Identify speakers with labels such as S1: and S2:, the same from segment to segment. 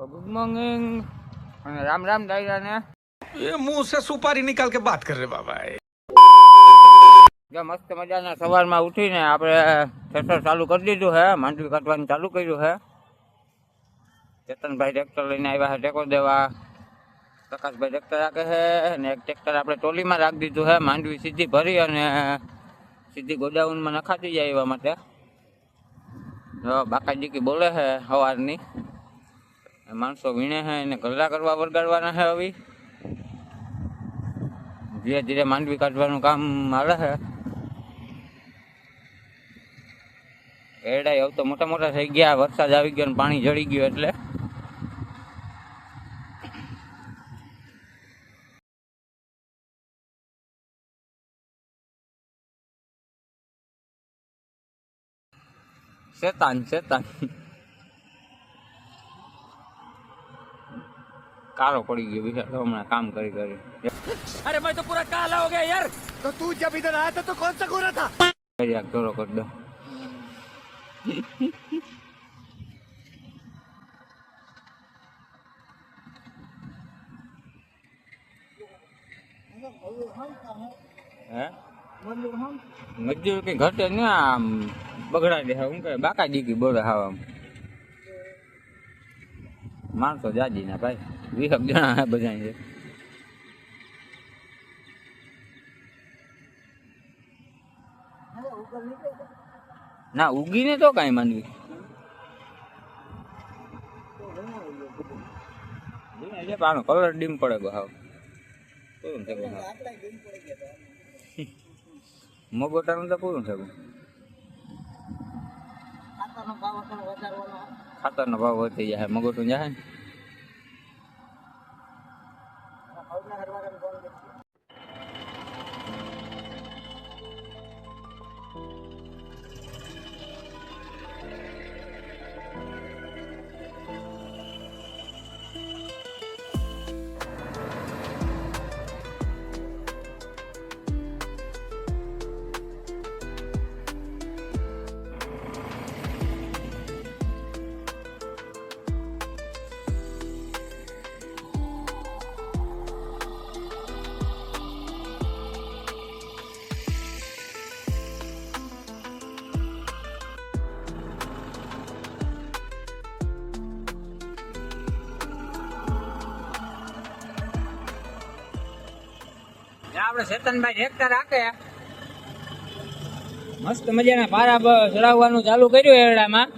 S1: तो good morning અને રામ રામ દાયરા ને
S2: ये मुंह से सुपारी निकाल के बात कर रहे बाबा
S1: જો મસ્ત મજાના સવારમાં ઉઠીને આપણે ટ્રેક્ટર ચાલુ કરી દીધું છે, માંડવી કાઢવાનું ચાલુ કર્યું છે. ચેતનભાઈ ટ્રેક્ટર લઈને આવ્યા છે ટેકો દેવા. પ્રકાશભાઈ ટ્રેક્ટર રાખે છે અને એક ટ્રેક્ટર આપણે ટોલીમાં રાખી દીધું છે, માંડવી સીધી ભરી અને સીધી ગોડાઉનમાં નખાતી જાય એવા માટે. જો બાકાજીકી બોલે છે સવારની, માણસો વીણે છે એને ગલ્લા કરવા વળગાડવાના છે. હવે ધીરે ધીરે માંડવી કાઢવાનું કામ હાલે છે. એરડા હવે તો મોટા મોટા થઈ ગયા, વરસાદ આવી ગયો ને પાણી જળી ગયું એટલે શેતાન કાળો પડી ગયો બિચારો હમણાં કામ કરી કરી.
S2: अरे मैं तो पूरा काला हो गया यार. तो तू जब इधर आया था तो कौन सा गोरा था?
S1: થોડો કરી દો. મજૂર કઈ ઘટે ને આમ બગડા દે. હું કઈ બાકા દીકી બોલે હાવ આમ માણસો જાજી ના ભાઈ 20 જણા બધા છે. ના ઉગીને તો કઈ માંડવી આનો કલર ડીમ પડે ગો હાવ મગોટાનું તો પૂરું થયું. ખાતરનો ભાવ વધી જાય, મગોટું જાય ને. આપણે ચેતનભાઈ ટ્રેક્ટર રાખે મસ્ત મજાના પારા ચડાવવાનું ચાલુ કર્યું એરડામાં.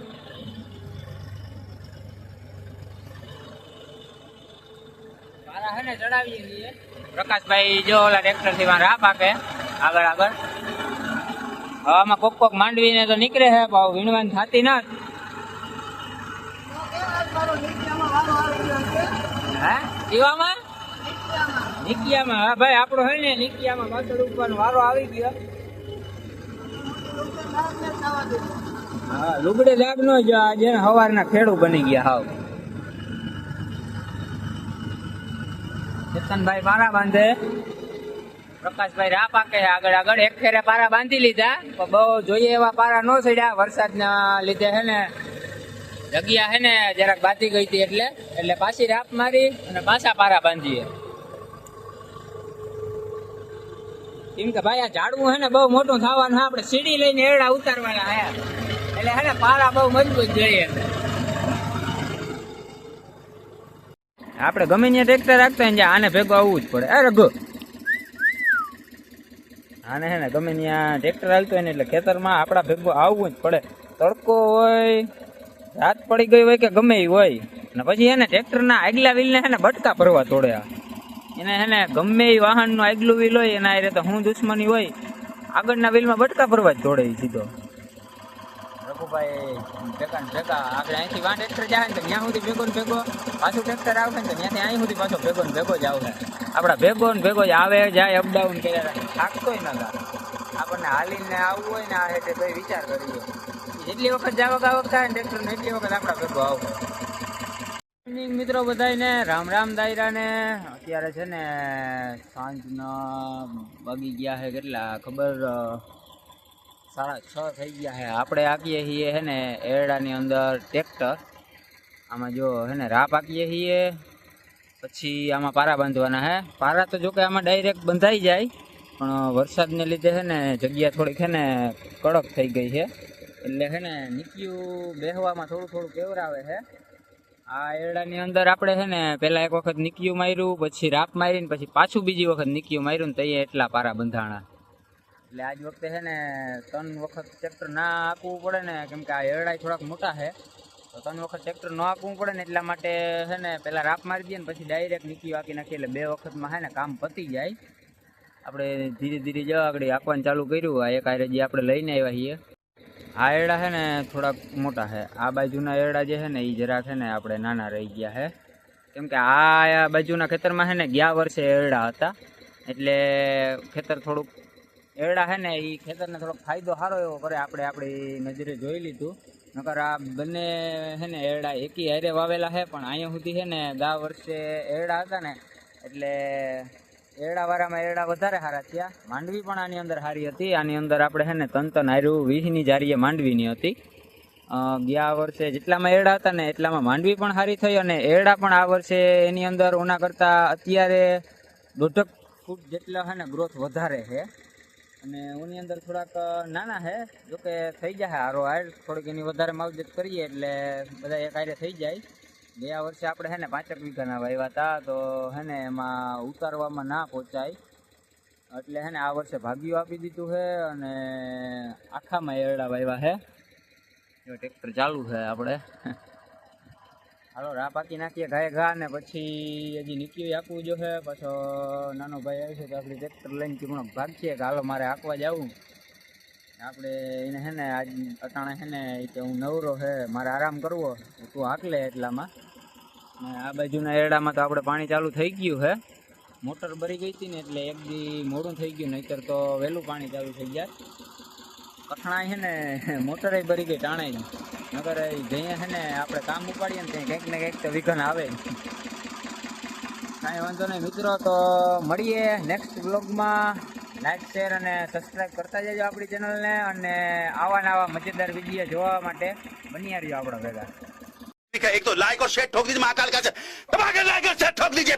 S1: પારા હે ને ચડાવીએ છીએ. પ્રકાશભાઈ જો ઓલા ટ્રેક્ટર થી રાહ પાકે આગળ આગળ. હવામાં કોક માંડવીને તો નીકળે છે, ભાવ વીણવાની થતી નથી. હે દીવામાં નિકિયામાં? હા ભાઈ આપણો હે ને નિકિયામાં પાછળ ઉપરનો વારો આવી ગયો. હા લુગડે દાગ નો જ જેને સવારના ખેડૂ બની ગયા હાવ. ચેતનભાઈ પારા બાંધે, પ્રકાશભાઈ રાહ પાકે આગળ આગળ. એક ફેરે પારા બાંધી લીધા પણ બહુ જોઈએ એવા પારા ન ચડ્યા, વરસાદના લીધે હે ને જગ્યા હે ને જરાક બાંધી ગઈ હતી એટલે પાછી રાપ મારી અને પાછા પારા બાંધીએ. કેમ કે ભાઈ આ ઝાડવું હે ને બહુ મોટું થવાનું, આપણે સીડી લઈને એરડા ઉતારવાના હે એટલે હે ને પારા બહુ મજબૂત જોઈએ. આપણે ગમે ત્યાં ટ્રેક્ટર રાખતા ને આને ભેગો આવવું જ પડે. રઘુ આને હે ને ગમે ત્યાં ટ્રેક્ટર આવતું હોય ને એટલે ખેતરમાં આપણા ભેગો આવવું જ પડે. તડકો હોય, રાત પડી ગઈ હોય કે ગમે એ હોય ને પછી એને ટ્રેક્ટરના આગલા વ્હીલને હે ને બટકા ભરવા તોડે. એને હે ને ગમે એ વાહનનું આગલું વ્હીલ હોય એના એ તો હું દુશ્મની હોય, આગળના વ્હીલમાં બટકા ભરવા જ તોડે સીધો. રઘુભાઈ ભેગા આપણે અહીંથી વાં ટ્રેક્ટર જાય ને તો ત્યાં સુધી ભેગો ને ભેગો પાછું ટ્રેક્ટર આવશે ને તો ત્યાંથી અહીં સુધી પાછો ભેગો ને ભેગો જ આવશે. આપણા ભેગો ને ભેગો જ આવે જાય, અપડાઉન કર્યા થાકતોય ન થાય. આપણને હાલીને આવવું હોય ને આ એટલે ભાઈ વિચાર કરીએ જેટલી વખત જાવક આવક થાય ને ટ્રેક્ટર ને એટલી વખત આપણા ભેગો આવો. મિત્રો બધાને રામ રામ દાયરાને. અત્યારે છે ને સાંજના વાગી ગયા છે કેટલા ખબર 6:30 થઈ ગયા છે. આપણે આપીએ છીએ હે ને એરડાની અંદર ટ્રેક્ટર. આમાં જો હે ને રા પાકીએ છીએ, પછી આમાં પારા બાંધવાના હે. પારા તો જો કે આમાં ડાયરેક્ટ બંધાઈ જાય, પણ વરસાદને લીધે છે ને જગ્યા થોડીક છે ને કડક થઈ ગઈ છે, એટલે છે ને નીકિયું બેહવામાં થોડું થોડું કેવરાવે છે. આ એરડાની અંદર આપણે છે ને પહેલાં એક વખત નીકિયું માર્યું, પછી રાપ મારીને પછી પાછું બીજી વખત નીકિયું માર્યું ને તઈએ એટલા પારા બંધાણા. એટલે આજ વખતે છે ને 3 વખત ટ્રેક્ટર ના આપવું પડે ને, કેમ કે આ એરડા થોડાક મોટા છે, તો 3 વખત ટ્રેક્ટર ન આપવું પડે ને એટલા માટે છે ને પહેલાં રાપ મારી દઈએ ને પછી ડાયરેક્ટ નીકિયું આંકી નાખીએ, એટલે 2 વખતમાં છે ને કામ પતી જાય. આપણે ધીરે ધીરે જવા આગળ આંકવાનું ચાલુ કર્યું. આ એક આયરે જે આપણે લઈને આવ્યા છીએ, આ એરડા છે ને થોડાક મોટા છે. આ બાજુના એરડા જે છે ને એ જરા છે ને આપણે નાના રહી ગયા છે, કેમ કે આ બાજુના ખેતરમાં છે ને ગયા વર્ષે એરડા હતા, એટલે ખેતર થોડુંક એરડા છે ને એ ખેતરને થોડોક ફાયદો સારો એવો કરે. આપણે આપણી નજરે જોઈ લીધું, નકર આ બંને છે ને એરડા એકી હારે વાવેલા છે, પણ અહીંયા સુધી છે ને ગયા વર્ષે એરડા હતા ને એટલે એરડાવાળામાં એરડા વધારે સારા થયા. માંડવી પણ આની અંદર સારી હતી. આની અંદર આપણે છે ને તન હાર્યું 20ની જારીએ માંડવીની હતી. ગયા વર્ષે જેટલામાં એરડા હતા ને એટલામાં માંડવી પણ સારી થઈ, અને એરડા પણ આ વર્ષે એની અંદર ઓના કરતાં અત્યારે 1.5 ફૂટ જેટલા છે ને ગ્રોથ વધારે છે, અને ઓની અંદર થોડાક નાના છે. જોકે થઈ જાય હારો હાર, થોડીક એની વધારે માવજત કરીએ એટલે બધા એક હારે થઈ જાય. ગયા વર્ષે આપણે છે ને 5 વીઘાના વાવ્યા હતા, તો છે ને એમાં ઉતારવામાં ના પહોંચાય, એટલે છે ને આ વર્ષે ભાગ્યું આપી દીધું છે, અને આખામાં એરડા વાવ્યા છે. જો ટ્રેક્ટર ચાલુ છે આપણે. હાલો રા પાકી નાખીએ ઘાય ઘા, ને પછી હજી નીકળી આપવું જો છે. પાછો નાનો ભાઈ આવે છે તો આપણે ટ્રેક્ટર લઈને ચીમણો ભાગીએ કે હાલો મારે આંકવા જવું. આપણે એને છે ને આજ અટાણે છે ને કે હું નવરો છે, મારે આરામ કરવો, તું હાંકલે એટલામાં. ને આ બાજુના એરડામાં તો આપણે પાણી ચાલુ થઈ ગયું છે. મોટર ભરી ગઈ હતી ને એટલે એક દી મોડું થઈ ગયું, નહીંતર તો વહેલું પાણી ચાલુ થઈ જાય. કઠણાઈ છે ને મોટરે ભરી ગઈ ટાણે જ, નગર જઈએ છે ને આપણે કામ ઉપાડીએ ને ત્યાં કંઈક ને કંઈક તો વિઘન આવે. કાંઈ વાંધો નહીં મિત્રો, તો મળીએ નેક્સ્ટ બ્લોગમાં. લાઈક શેર અને સબસ્ક્રાઈબ કરતા જજો આપણી ચેનલને, અને આવા નવા મજેદાર વિડીયો જોવા માટે બન્યા રહ્યો આપણા ભેગા.
S3: एक तो लाइक और शेयर ठोक दीजिए महाकाल का, दबा के लाइक और शेयर ठोक दीजिए।